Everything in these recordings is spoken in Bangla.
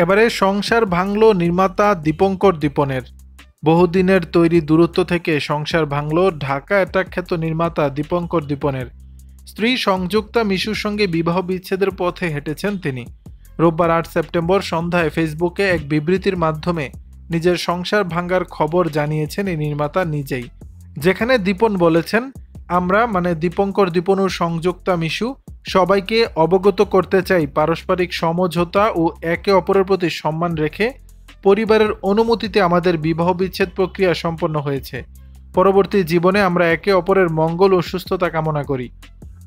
এবারে সংসার ভাঙল নির্মাতা দীপঙ্কর দীপনের। বহুদিনের তৈরি দূরত্ব থেকে সংসার ভাঙল ঢাকা অ্যাটাক খ্যাত নির্মাতা দীপঙ্কর দীপনের। স্ত্রী সংযুক্তা মিশুর সঙ্গে বিবাহ বিচ্ছেদের পথে হেঁটেছেন তিনি। রোববার ৮ সেপ্টেম্বর সন্ধ্যায় ফেসবুকে এক বিবৃতির মাধ্যমে নিজের সংসার ভাঙার খবর জানিয়েছেন এই নির্মাতা নিজেই, যেখানে দীপন বলেছেন, আমরা মানে দীপঙ্কর দীপনুর সংযুক্তা মিশু সবাইকে অবগত করতে চাই পারস্পরিক সমঝোতা ও একে অপরের প্রতি সম্মান রেখে পরিবারের অনুমতিতে আমাদের বিবাহ বিচ্ছেদ প্রক্রিয়া সম্পন্ন হয়েছে। পরবর্তী জীবনে আমরা একে অপরের মঙ্গল ও সুস্থতা কামনা করি।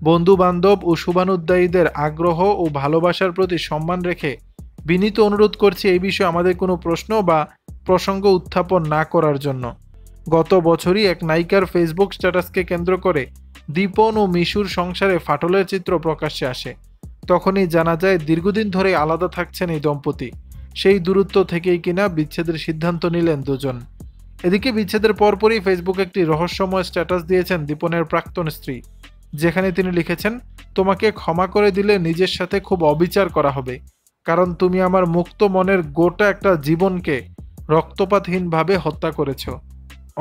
বন্ধু বান্ধব ও শুভানুদ্দায়ীদের আগ্রহ ও ভালোবাসার প্রতি সম্মান রেখে বিনীত অনুরোধ করছি এই বিষয়ে আমাদের কোনো প্রশ্ন বা প্রসঙ্গ উত্থাপন না করার জন্য। গত বছরই এক নায়িকার ফেসবুক স্ট্যাটাসকে কেন্দ্র করে দীপন ও মিশুর সংসারে ফাটলের চিত্র প্রকাশ্যে আসে। তখনই জানা যায় দীর্ঘদিন ধরে আলাদা থাকছেন এই দম্পতি। সেই দূরত্ব থেকেই কিনা বিচ্ছেদের সিদ্ধান্ত নিলেন দুজন। এদিকে বিচ্ছেদের পরপরই ফেসবুকে একটি রহস্যময় স্ট্যাটাস দিয়েছেন দীপনের প্রাক্তন স্ত্রী, যেখানে তিনি লিখেছেন, তোমাকে ক্ষমা করে দিলে নিজের সাথে খুব অবিচার করা হবে, কারণ তুমি আমার মুক্ত মনের গোটা একটা জীবনকে রক্তপাতহীনভাবে হত্যা করেছ।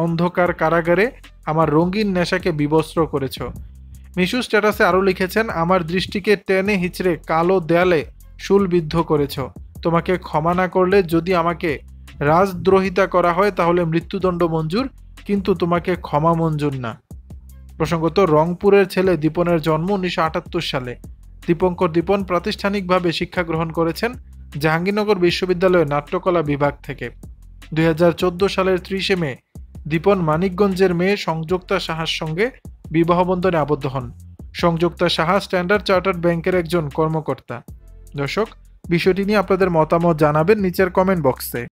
অন্ধকার কারাগারে আমার রঙিন নেশাকে বিবস্ত্র করেছ। মিশু স্ট্যাটাসে আরও লিখেছেন, আমার দৃষ্টিকে টেনে হিচড়ে কালো দেয়ালে শুলবিদ্ধ করেছ। তোমাকে ক্ষমা না করলে যদি আমাকে রাজদ্রোহিতা করা হয় তাহলে মৃত্যুদণ্ড মঞ্জুর, কিন্তু তোমাকে ক্ষমা মঞ্জুর না। প্রসঙ্গত, রংপুরের ছেলে দীপনের জন্ম ১৯৭৮ সালে। দীপঙ্কর দীপন প্রাতিষ্ঠানিকভাবে শিক্ষা গ্রহণ করেছেন জাহাঙ্গীরনগর বিশ্ববিদ্যালয়ের নাট্যকলা বিভাগ থেকে। ২০১৪ সালের ৩০ মে দীপন মানিকগঞ্জের মেয়ে সংযুক্তা সাহার সঙ্গে বিবাহ বন্ধনে আবদ্ধ হন। সংযুক্তা সাহা স্ট্যান্ডার্ড চার্টার্ড ব্যাংকের একজন কর্মকর্তা। দর্শক, বিষয়টি নিয়ে আপনাদের মতামত জানাবেন নিচের কমেন্ট বক্সে।